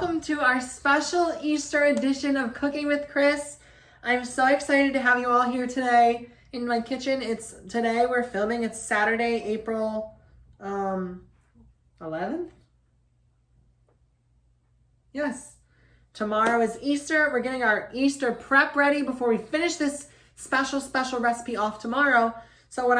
welcome to our special Easter edition of Cooking with Chris. I'm so excited to have you all here today in my kitchen. Today we're filming, it's Saturday, April 11th? Yes. Tomorrow is Easter. We're getting our Easter prep ready before we finish this special recipe off tomorrow. So what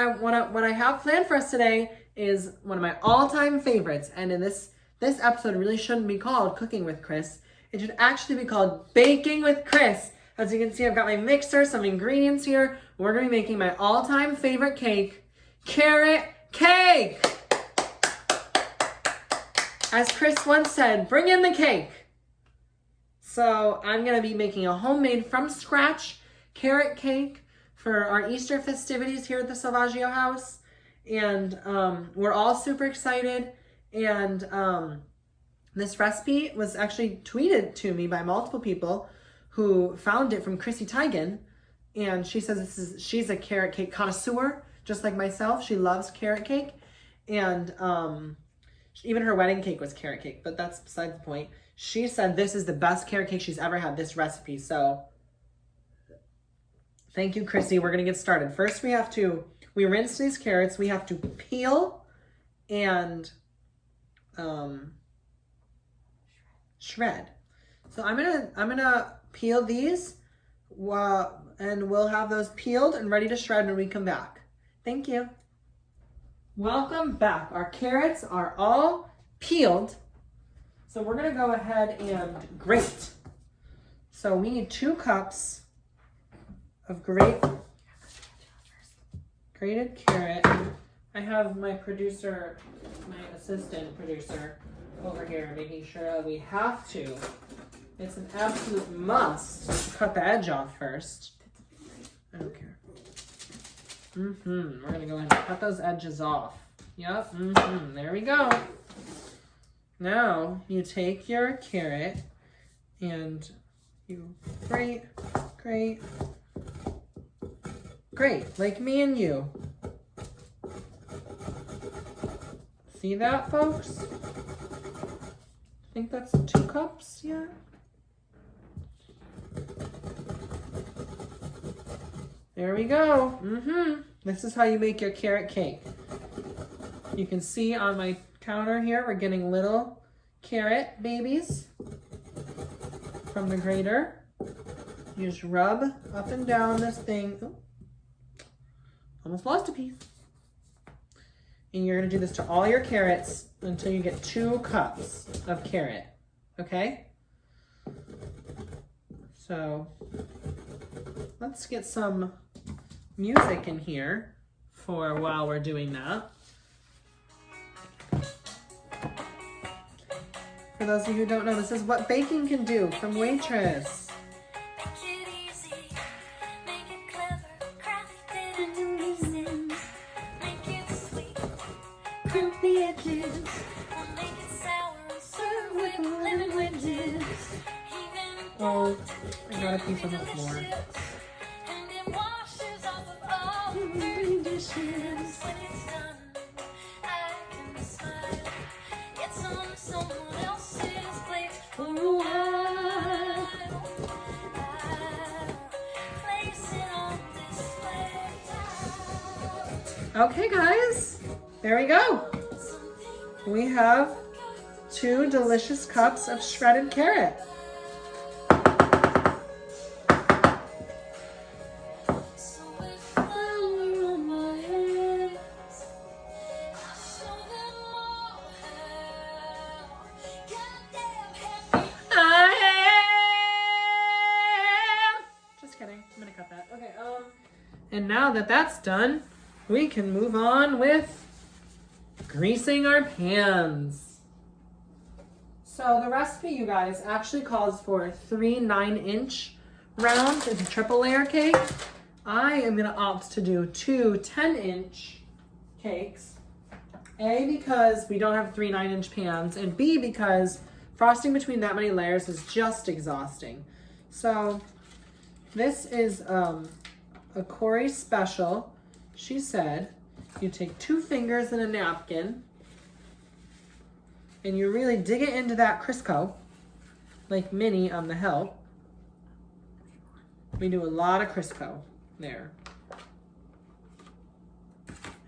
I have planned for us today is one of my all-time favorites, and in this episode really shouldn't be called Cooking with Chris. It should actually be called Baking with Chris. As you can see, I've got my mixer, some ingredients here. We're going to be making my all-time favorite cake, carrot cake. As Chris once said, bring in the cake. So I'm going to be making a homemade from scratch carrot cake for our Easter festivities here at the Salvaggio house. And we're all super excited. And this recipe was actually tweeted to me by multiple people who found it from Chrissy Teigen. And she says she's a carrot cake connoisseur, just like myself. She loves carrot cake. And even her wedding cake was carrot cake, but that's beside the point. She said this is the best carrot cake she's ever had, this recipe. So thank you, Chrissy. We're going to get started. First, we rinse these carrots. We have to peel and shred. So I'm gonna peel these, and we'll have those peeled and ready to shred when we come back. Thank you. Welcome back. Our carrots are all peeled. So we're gonna go ahead and grate. So we need 2 cups of grated carrot. I have my assistant producer over here making sure that we have to. It's an absolute must to cut the edge off first. I don't care. We're gonna go ahead and cut those edges off. Yep, there we go. Now you take your carrot and you grate, like me and you. See that, folks? I think that's 2 cups, yeah? There we go. This is how you make your carrot cake. You can see on my counter here, we're getting little carrot babies from the grater. You just rub up and down this thing. Oh, almost lost a piece. And you're going to do this to all your carrots until you get 2 cups of carrot. Okay? So let's get some music in here for while we're doing that. For those of you who don't know, this is what baking can do from Waitress. Oh, I got a piece on the floor. Okay, guys, there we go. We have 2 delicious cups of shredded carrot. Just kidding. I'm gonna cut that. Okay, and now that that's done, we can move on with greasing our pans. So the recipe, you guys, actually calls for 3 9-inch rounds. It's a triple layer cake. I am gonna opt to do 2 10-inch cakes. A, because we don't have 3 9-inch pans, and B, because frosting between that many layers is just exhausting. So this is a Corey special. She said you take 2 fingers in a napkin and you really dig it into that Crisco like Minnie on the help. We do a lot of Crisco there.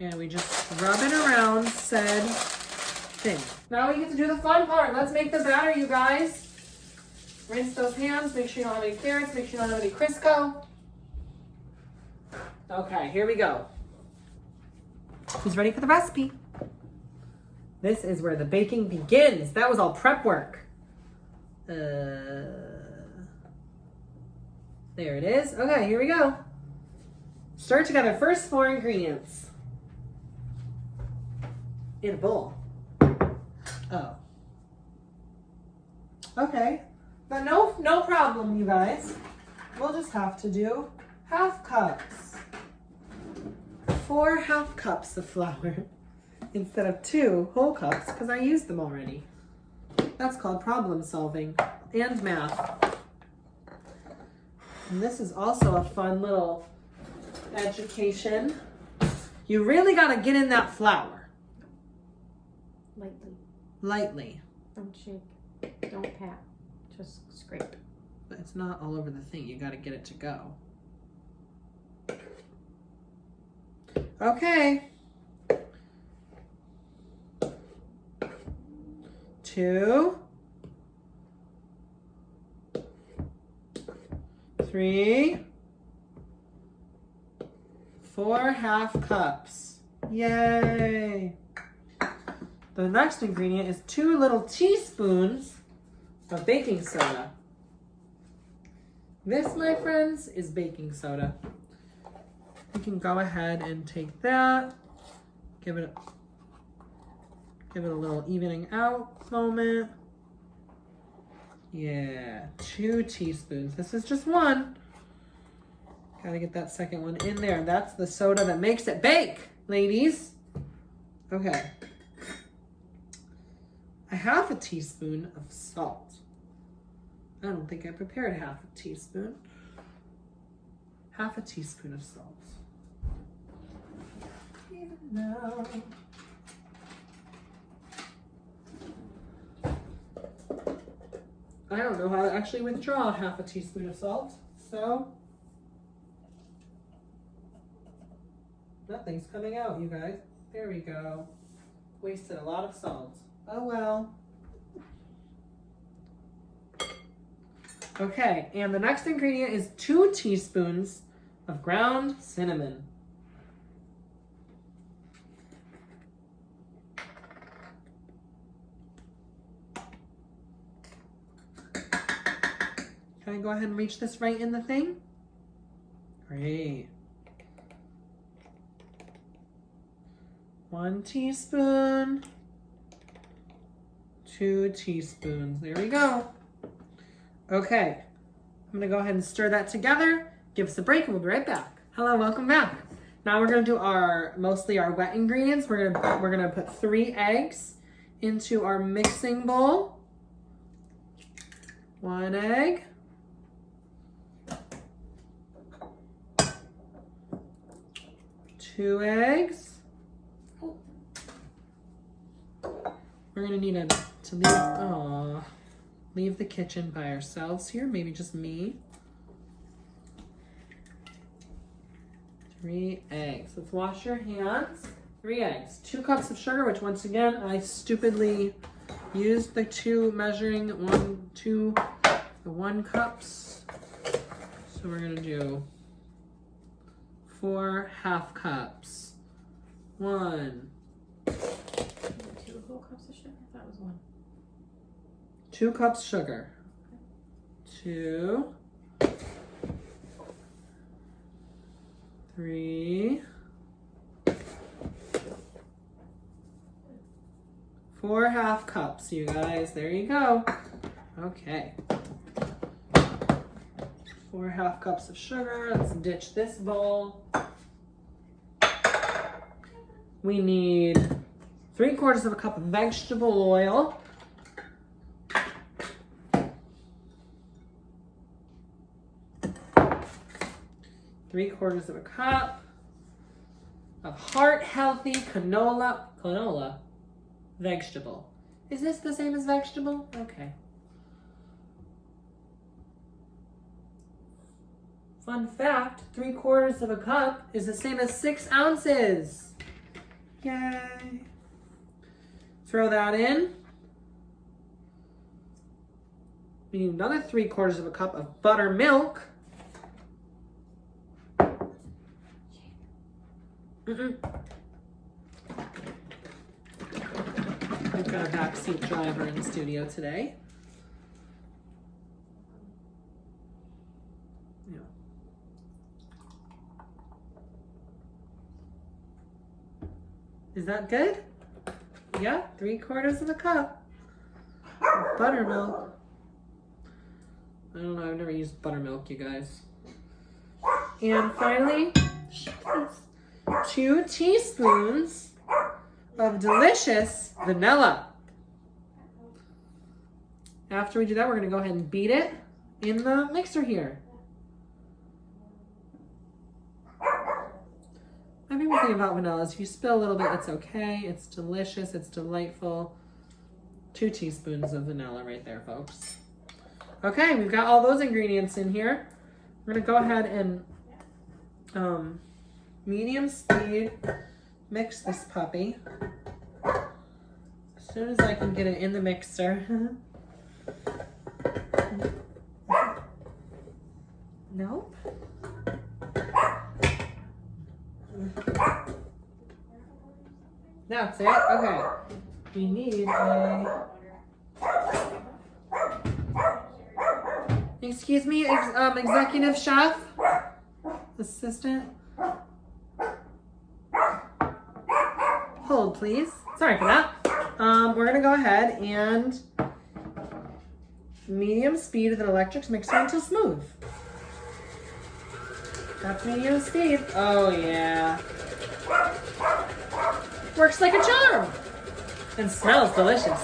And we just rub it around said thing. Now we get to do the fun part. Let's make the batter, you guys. Rinse those hands. Make sure you don't have any carrots. Make sure you don't have any Crisco. Okay, here we go. Who's ready for the recipe? This is where the baking begins. That was all prep work. There it is. Okay, here we go. Stir together first 4 ingredients. In a bowl. Oh. Okay. But no problem, you guys. We'll just have to do half cups. 4 half cups of flour instead of 2 whole cups because I used them already. That's called problem solving and math. And this is also a fun little education. You really got to get in that flour. Lightly. Don't shake. Don't pat. Just scrape. But it's not all over the thing. You got to get it to go. Okay. 2, 3, 4 half cups. Yay! The next ingredient is 2 little teaspoons of baking soda. This, my friends, is baking soda. You can go ahead and take that, give it a little evening out moment. Yeah, 2 teaspoons. This is just 1. Gotta get that second one in there. That's the soda that makes it bake, ladies. Okay. A half a teaspoon of salt. I don't think I prepared half a teaspoon. Half a teaspoon of salt. Now. I don't know how to actually withdraw half a teaspoon of salt, so nothing's coming out, you guys. There we go. Wasted a lot of salt. Oh well. Okay, and the next ingredient is 2 teaspoons of ground cinnamon. Can I go ahead and reach this right in the thing? Great. 1 teaspoon. 2 teaspoons. There we go. Okay. I'm going to go ahead and stir that together. Give us a break and we'll be right back. Hello, welcome back. Now we're going to do mostly our wet ingredients. We're going to put 3 eggs into our mixing bowl. 1 egg. 2 eggs. We're gonna need to leave the kitchen by ourselves here. Maybe just me. 3 eggs. Let's wash your hands. 3 eggs. 2 cups of sugar, which once again I stupidly used the 2 measuring the 1 cups. So we're gonna do 4 half cups. 1. 2 whole cups of sugar? That was 1. 2 cups sugar. Okay. 2. 3. 4 half cups, you guys. There you go. Okay. 4 half cups of sugar. Let's ditch this bowl. We need 3/4 cup of vegetable oil. 3/4 cup of heart-healthy canola vegetable. Is this the same as vegetable? Okay. Fun fact, 3/4 of a cup is the same as 6 ounces. Yay. Throw that in. We need another 3/4 of a cup of buttermilk. We've got a backseat driver in the studio today. Yeah. Is that good? Yeah, 3/4 of a cup of buttermilk. I don't know, I've never used buttermilk, you guys. And finally, 2 teaspoons of delicious vanilla. After we do that, we're going to go ahead and beat it in the mixer here. My favorite thing about vanilla is if you spill a little bit, it's okay. It's delicious. It's delightful. 2 teaspoons of vanilla right there, folks. Okay, we've got all those ingredients in here. We're going to go ahead and medium speed mix this puppy. As soon as I can get it in the mixer. Nope. That's it. Okay. We need a... Excuse me, executive chef? Assistant? Hold, please. Sorry for that. We're going to go ahead and medium speed with an electric mixer until smooth. That's medium speed. Oh, yeah. Works like a charm. And smells delicious.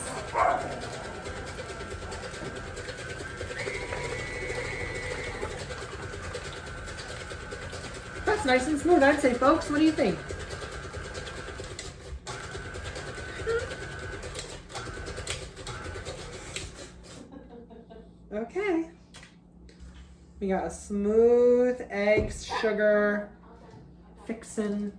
That's nice and smooth, I'd say, folks. What do you think? Okay. We got a smooth eggs, sugar, fixin'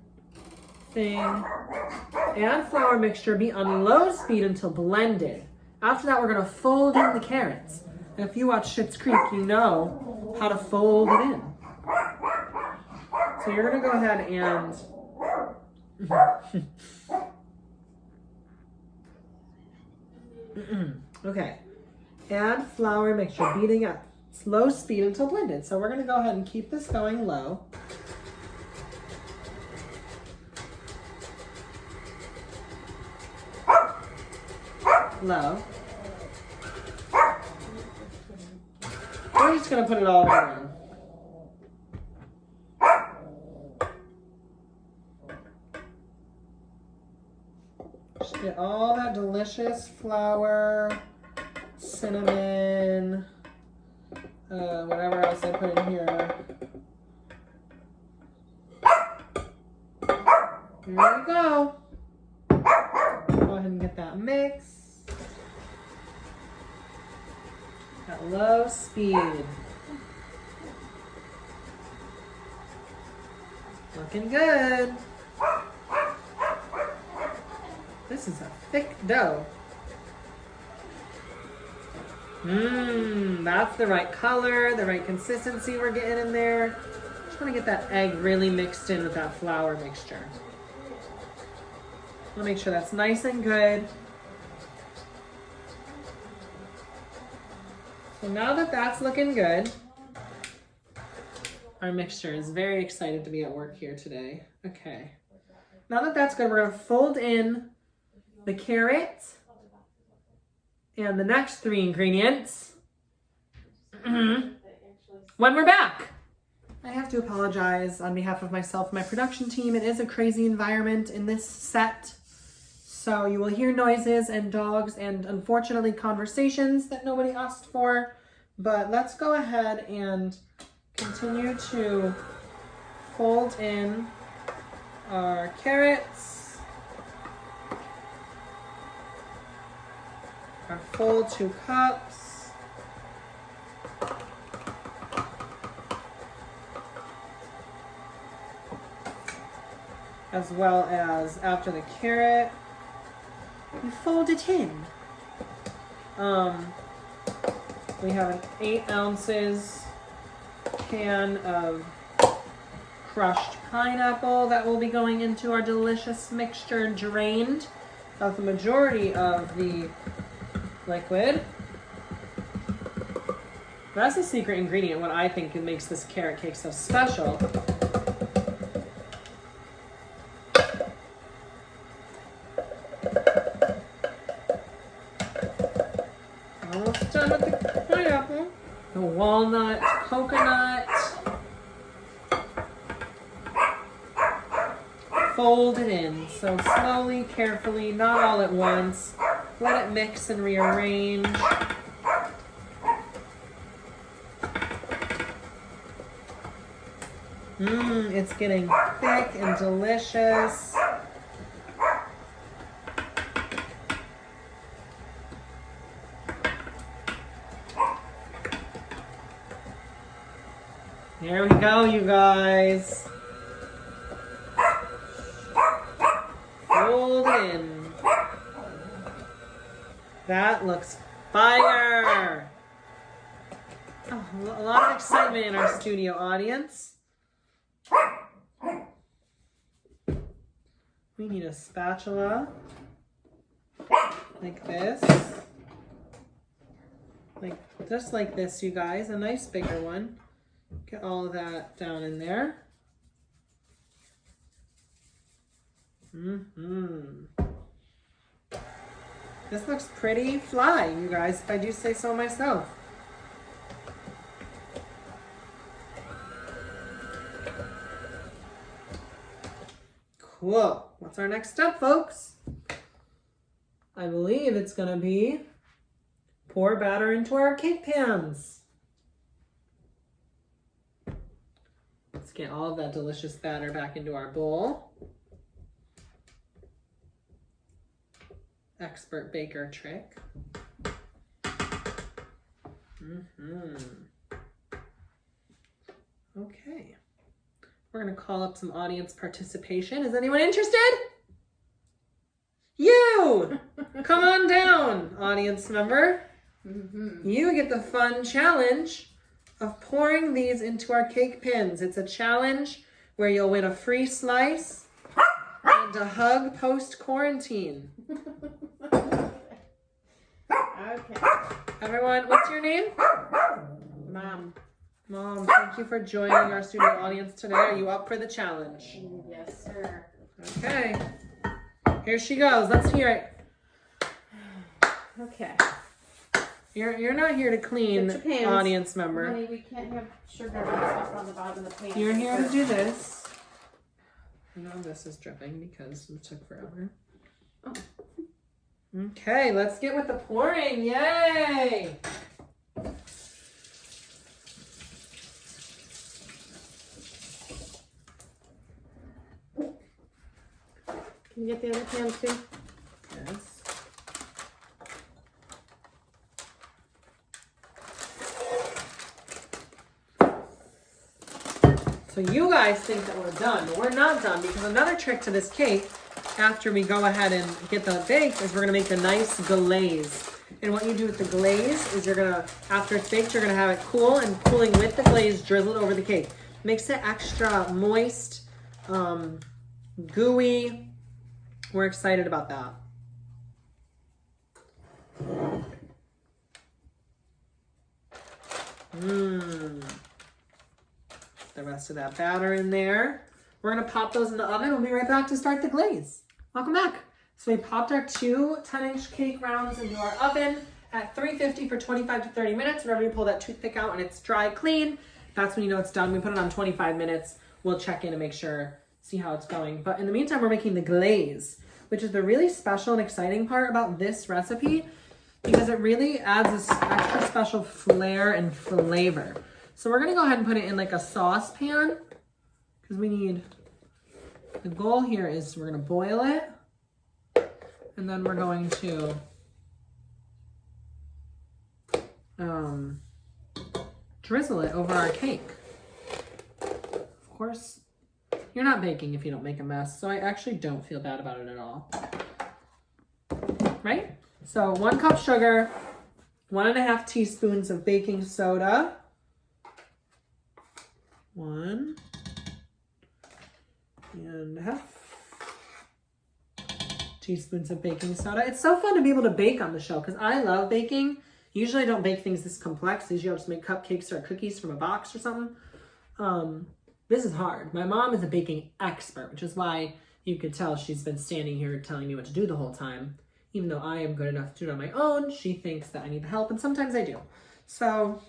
thing, and flour mixture. Be on low speed until blended. After that, we're gonna fold in the carrots. And if you watch Schitt's Creek, you know how to fold it in. So you're gonna go ahead and okay. Add flour mixture, beating up. Slow speed until blended. So we're gonna go ahead and keep this going low. Low. We're just gonna put it all in. Just get all that delicious flour, cinnamon, whatever else I put in here. Here we go. Go ahead and get that mix. At low speed. Looking good. This is a thick dough. That's the right color, the right consistency we're getting in there. Just want to get that egg really mixed in with that flour mixture. Want to make sure that's nice and good. So now that that's looking good, our mixture is very excited to be at work here today. Okay. Now that that's good, we're going to fold in the carrots and the next 3 ingredients when we're back. I have to apologize on behalf of myself and my production team. It is a crazy environment in this set. So you will hear noises and dogs and unfortunately conversations that nobody asked for. But let's go ahead and continue to fold in our carrots, our full 2 cups. as well as after the carrot, you fold it in. We have an 8 ounces can of crushed pineapple that will be going into our delicious mixture, drained of the majority of the liquid. That's the secret ingredient, what I think makes this carrot cake so special. Almost done with the pineapple. The walnut, coconut. Fold it in. So slowly, carefully, not all at once. Let it mix and rearrange. It's getting thick and delicious. There we go, you guys. Fold it in. That looks fire. Oh, a lot of excitement in our studio audience. We need a spatula like this. Just like this, you guys. A nice bigger one. Get all of that down in there. This looks pretty fly, you guys, if I do say so myself. Cool. What's our next step, folks? I believe it's going to be pour batter into our cake pans. Let's get all of that delicious batter back into our bowl. Expert baker trick. Okay. We're going to call up some audience participation. Is anyone interested? You! Come on down, audience member. You get the fun challenge of pouring these into our cake pins. It's a challenge where you'll win a free slice and a hug post-quarantine. Okay. Everyone, what's your name? Mom. Mom, thank you for joining our studio audience today. Are you up for the challenge? Yes, sir. Okay. Here she goes. Let's hear it. Okay. You're not here to clean, Get your pans. audience member. Honey, we can't have sugar and stuff on the bottom of the pan. You're here to do this. I know this is dripping because it took forever. Oh. Okay, let's get with the pouring. Yay! Can you get the other pans too? Yes. So you guys think that we're done, but we're not done, because another trick to this cake, after we go ahead and get the baked, is we're gonna make a nice glaze. And what you do with the glaze is you're gonna, after it's baked, you're gonna have it cool, and cooling with the glaze drizzled over the cake. Makes it extra moist, gooey. We're excited about that. The rest of that batter in there. We're gonna pop those in the oven. We'll be right back to start the glaze. Welcome back. So we popped our 2 10-inch cake rounds into our oven at 350 for 25 to 30 minutes. Whenever you pull that toothpick out and it's dry, clean, that's when you know it's done. We put it on 25 minutes. We'll check in and make sure, see how it's going. But in the meantime, we're making the glaze, which is the really special and exciting part about this recipe, because it really adds this extra special flair and flavor. So we're gonna go ahead and put it in like a saucepan, because we need, the goal here is we're gonna boil it, and then we're going to drizzle it over our cake. Of course, you're not baking if you don't make a mess. So I actually don't feel bad about it at all. Right? So 1 cup sugar, 1.5 teaspoons of baking soda. 1.5 teaspoons of baking soda. It's so fun to be able to bake on the show because I love baking. Usually I don't bake things this complex. Usually I'll just make cupcakes or cookies from a box or something. This is hard. My mom is a baking expert, which is why you could tell she's been standing here telling me what to do the whole time. Even though I am good enough to do it on my own, she thinks that I need help, and sometimes I do. So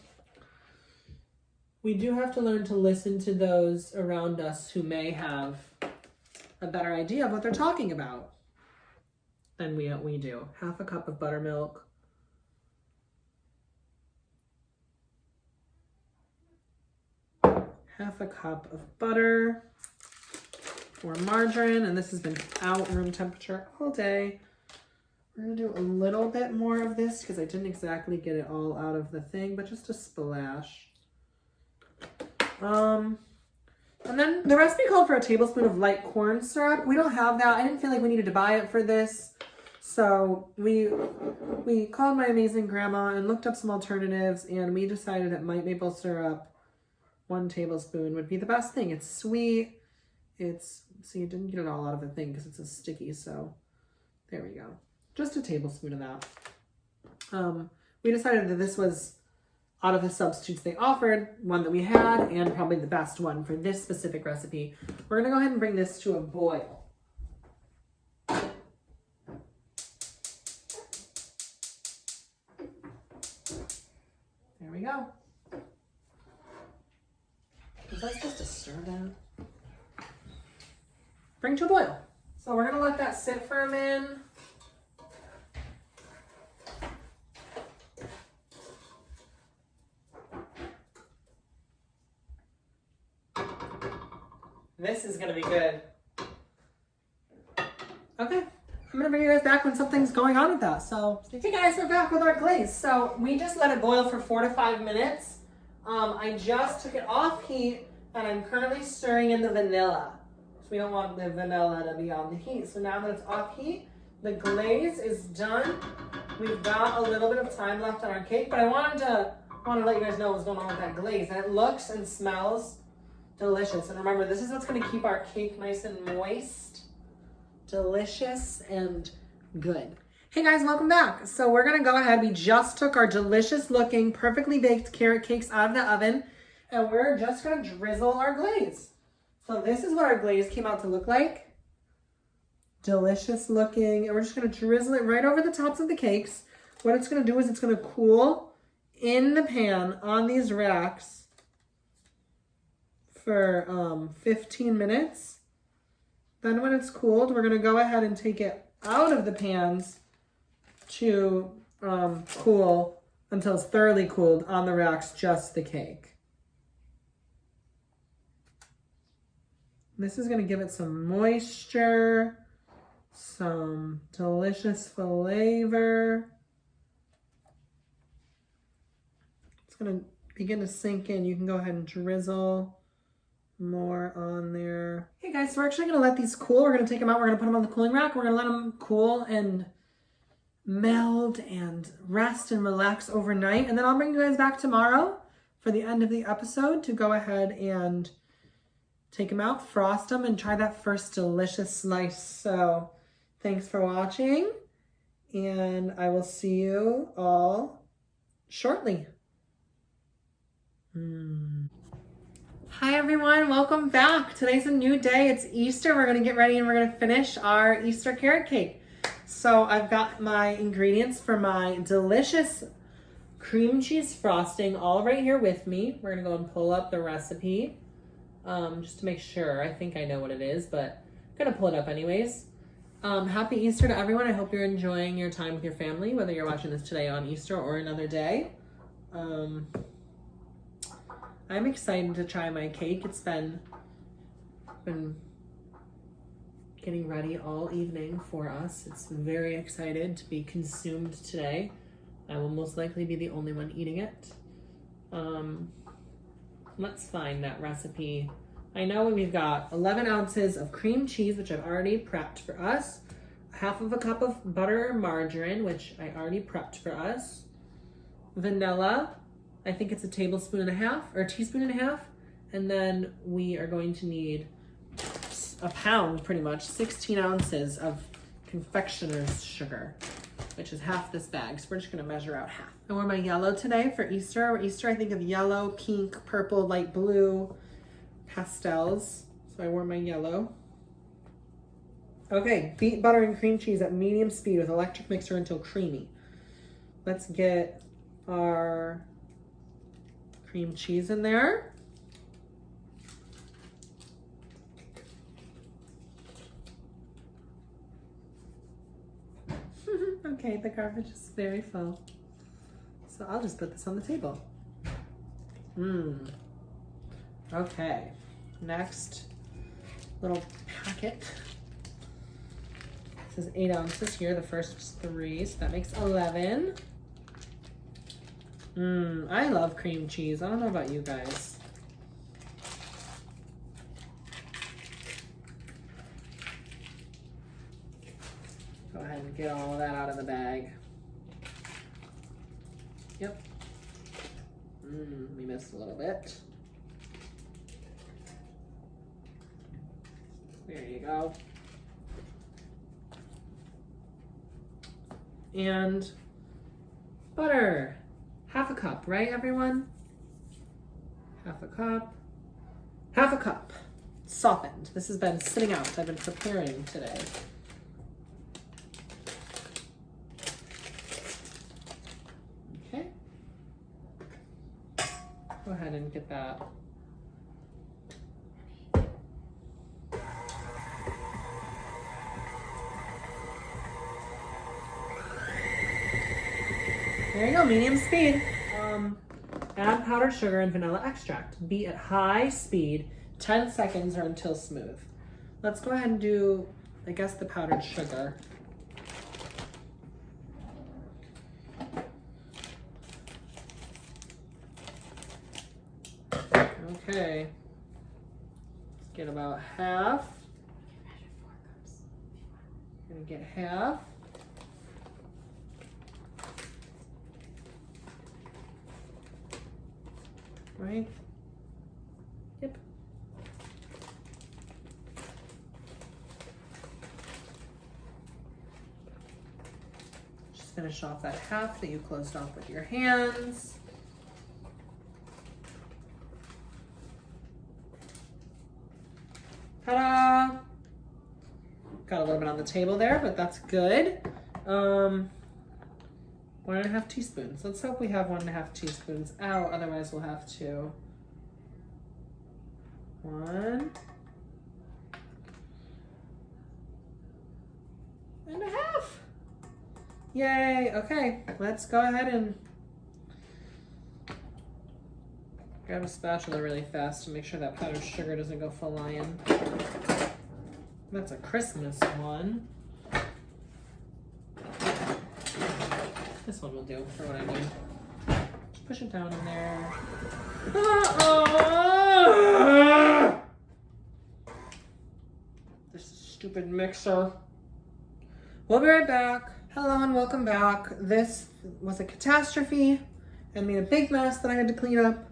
we do have to learn to listen to those around us who may have a better idea of what they're talking about than we do. 1/2 cup of buttermilk. 1/2 cup of butter or margarine, and this has been out room temperature all day. We're gonna do a little bit more of this because I didn't exactly get it all out of the thing, but just a splash. And then the recipe called for a tablespoon of light corn syrup. We don't have that. I didn't feel like we needed to buy it for this. So we called my amazing grandma and looked up some alternatives, and we decided that maple syrup, 1 tablespoon, would be the best thing. It's sweet. See, you didn't get it all out of the thing because it's a sticky, so there we go. Just a tablespoon of that. We decided that this was, out of the substitutes they offered, one that we had, and probably the best one for this specific recipe. We're gonna go ahead and bring this to a boil. There we go. Was I supposed to stir that? Bring to a boil. So we're gonna let that sit for a minute. This is gonna be good. Okay, I'm gonna bring you guys back when something's going on with that. So, hey guys, we're back with our glaze. So we just let it boil for 4 to 5 minutes. I just took it off heat and I'm currently stirring in the vanilla. So we don't want the vanilla to be on the heat. So now that it's off heat, the glaze is done. We've got a little bit of time left on our cake, but I wanted to let you guys know what's going on with that glaze. And it looks and smells delicious. And remember, this is what's going to keep our cake nice and moist, delicious, and good. Hey guys, welcome back. So we're going to go ahead. We just took our delicious looking, perfectly baked carrot cakes out of the oven, and we're just going to drizzle our glaze. So this is what our glaze came out to look like. Delicious looking. And we're just going to drizzle it right over the tops of the cakes. What it's going to do is it's going to cool in the pan on these racks for 15 minutes. Then when it's cooled, we're going to go ahead and take it out of the pans to cool until it's thoroughly cooled on the racks, just the cake. This is going to give it some moisture, some delicious flavor. It's going to begin to sink in. You can go ahead and drizzle more on there. Hey guys, so we're actually going to let these cool. We're going to take them out. We're going to put them on the cooling rack. We're going to let them cool and meld and rest and relax overnight. And then I'll bring you guys back tomorrow for the end of the episode to go ahead and take them out, frost them, and try that first delicious slice. So thanks for watching, and I will see you all shortly. Hi everyone, welcome back. Today's a new day. It's Easter. We're going to get ready and we're going to finish our Easter carrot cake. So I've got my ingredients for my delicious cream cheese frosting all right here with me. We're going to go and pull up the recipe. Just to make sure. I think I know what it is, but I'm gonna pull it up anyways. Happy Easter to everyone. I hope you're enjoying your time with your family, whether you're watching this today on Easter or another day. I'm excited to try my cake. It's been getting ready all evening for us. It's very excited to be consumed today. I will most likely be the only one eating it. Let's find that recipe. I know we've got 11 ounces of cream cheese, which I've already prepped for us. Half of a cup of butter or margarine, which I already prepped for us. Vanilla, I think it's a tablespoon and a half, or a teaspoon and a half. And then we are going to need a pound, pretty much, 16 ounces of confectioner's sugar, which is half this bag. So we're just gonna measure out half. I wore my yellow today for Easter. For Easter, I think of yellow, pink, purple, light blue, pastels. So I wore my yellow. Okay, beat butter and cream cheese at medium speed with electric mixer until creamy. Let's get our cream cheese in there. Okay, the garbage is very full. So I'll just put this on the table. Okay, next little packet. This is 8 ounces here. The first was 3, so that makes 11. I love cream cheese. I don't know about you guys. Go ahead and get all of that out of the bag. Yep. We missed a little bit. There you go. And butter. Half a cup, right, everyone? Half a cup. Half a cup. Softened. This has been sitting out. I've been preparing today. Okay. Go ahead and get that. There you go, medium speed. Add powdered sugar and vanilla extract. Beat at high speed, 10 seconds or until smooth. Let's go ahead and do, I guess, the powdered sugar. Okay. Let's get about half. Gonna get half. Right? Yep. Just finish off that half that you closed off with your hands. Ta-da! Got a little bit on the table there, but that's good. 1.5 teaspoons. Let's hope we have 1.5 teaspoons out. Otherwise, we'll have to. 1.5. Yay. Okay, let's go ahead and grab a spatula really fast to make sure that powdered sugar doesn't go flying. That's a Christmas one. This one will do for what I need. Just push it down in there. This stupid mixer. We'll be right back. Hello and welcome back. This was a catastrophe and made a big mess that I had to clean up.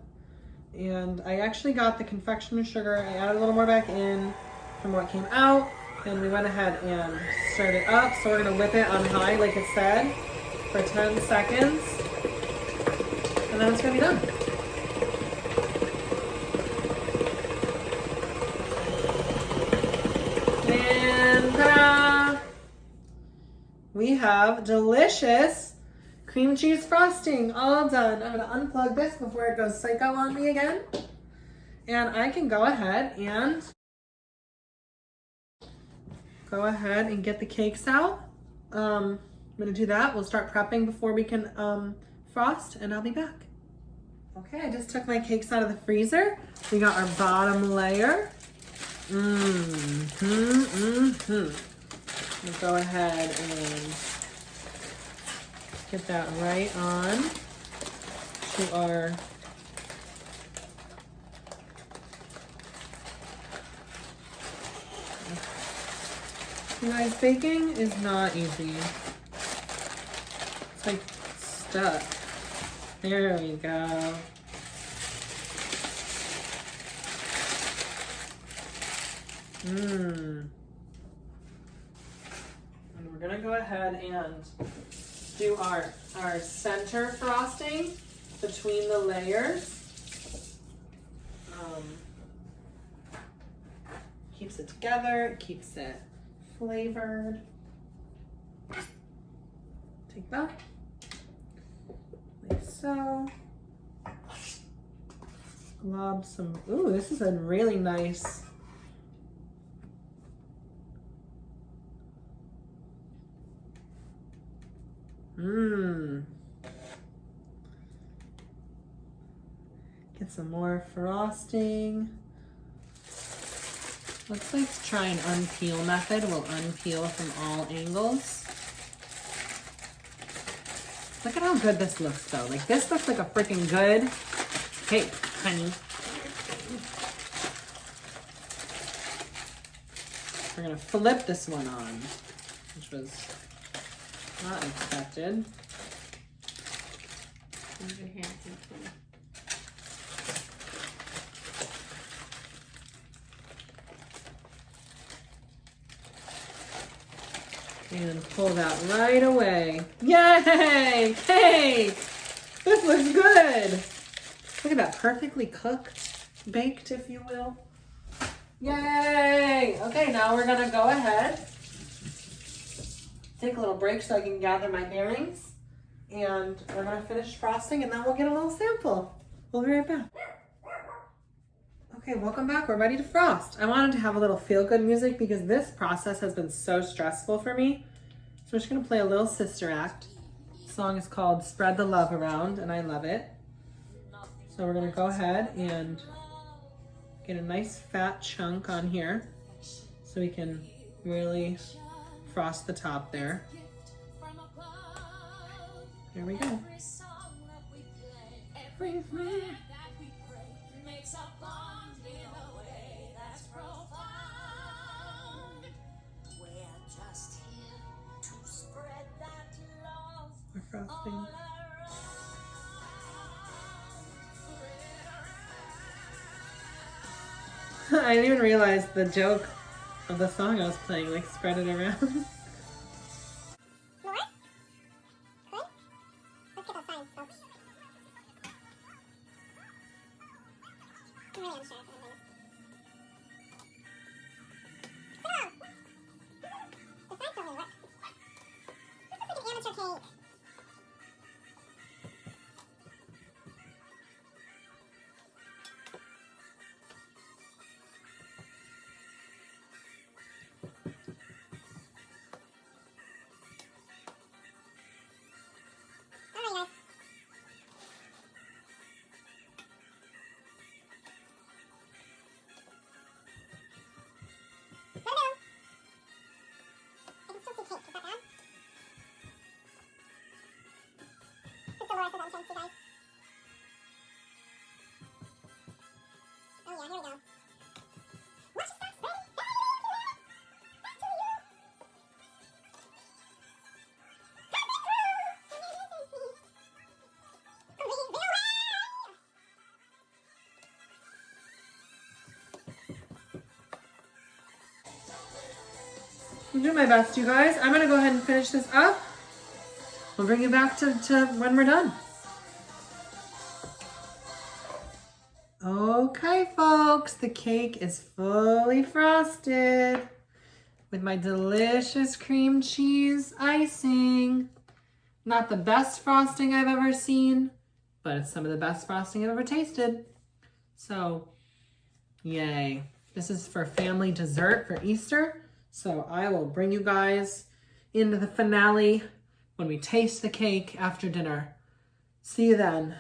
And I actually got the confectioner sugar. I added a little more back in from what came out. And we went ahead and stirred it up. So we're gonna whip it on high like it said for 10 seconds. And then it's gonna be done. And ta-da! We have delicious cream cheese frosting all done. I'm gonna unplug this before it goes psycho on me again. And I can go ahead and get the cakes out. I'm gonna do that. We'll start prepping before we can frost, and I'll be back. Okay, I just took my cakes out of the freezer. We got our bottom layer. We'll go ahead and get that right on to our You guys, baking is not easy. It's like stuck. There we go. And we're gonna go ahead and do our center frosting between the layers. Keeps it together, it keeps it flavored. Take that, like so. Glob some, ooh, this is a really nice. Get some more frosting. Let's try an unpeel method. We'll unpeel from all angles. Look at how good this looks though. Like this looks like a freaking good cake, honey. We're gonna flip this one on, which was not expected. Use your hand to clean. And pull that right away. Yay! Cake! This looks good. Look at that, perfectly cooked, baked, if you will. Yay! Okay, now we're gonna go ahead. Take a little break so I can gather my bearings. And we're gonna finish frosting and then we'll get a little sample. We'll be right back. Okay, welcome back. We're ready to frost. I wanted to have a little feel-good music because this process has been so stressful for me. So we're just gonna play a little sister act. The song is called Spread the Love Around and I love it. So we're gonna go ahead and get a nice fat chunk on here so we can really frost the top there. There we go. We're frosting. I didn't even realize the joke of the song I was playing, like spread it around. I'm doing my best, you guys. I'm gonna go ahead and finish this up. We'll bring you back to when we're done. Okay, folks, the cake is fully frosted with my delicious cream cheese icing. Not the best frosting I've ever seen, but it's some of the best frosting I've ever tasted. So, yay. This is for family dessert for Easter. So I will bring you guys into the finale when we taste the cake after dinner. See you then.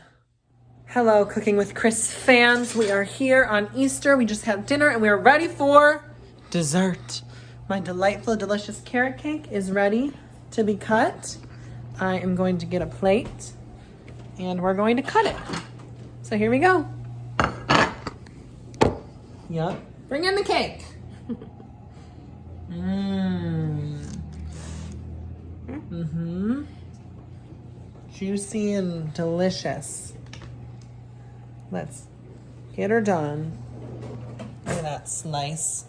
Hello, Cooking with Chris fans. We are here on Easter. We just had dinner and we are ready for dessert. My delightful, delicious carrot cake is ready to be cut. I am going to get a plate and we're going to cut it. So here we go. Yep. Bring in the cake. Mm-hmm. Juicy and delicious. Let's get her done. Look at that slice.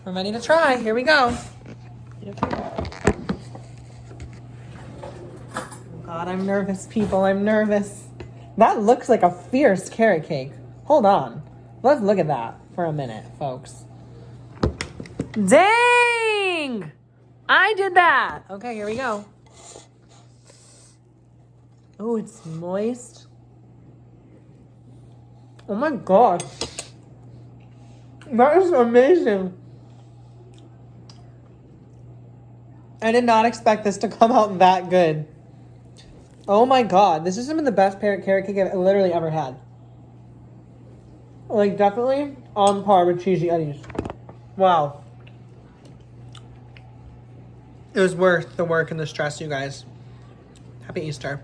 We're ready to try. Here we go. God, I'm nervous, people. I'm nervous. That looks like a fierce carrot cake. Hold on. Let's look at that for a minute, folks. Dang! I did that. Okay, here we go. Oh, it's moist. Oh my God. That is amazing. I did not expect this to come out that good. Oh my God. This is some of the best carrot cake I've literally ever had. Like, definitely on par with Cheesy Eddie's. Wow. It was worth the work and the stress, you guys. Happy Easter.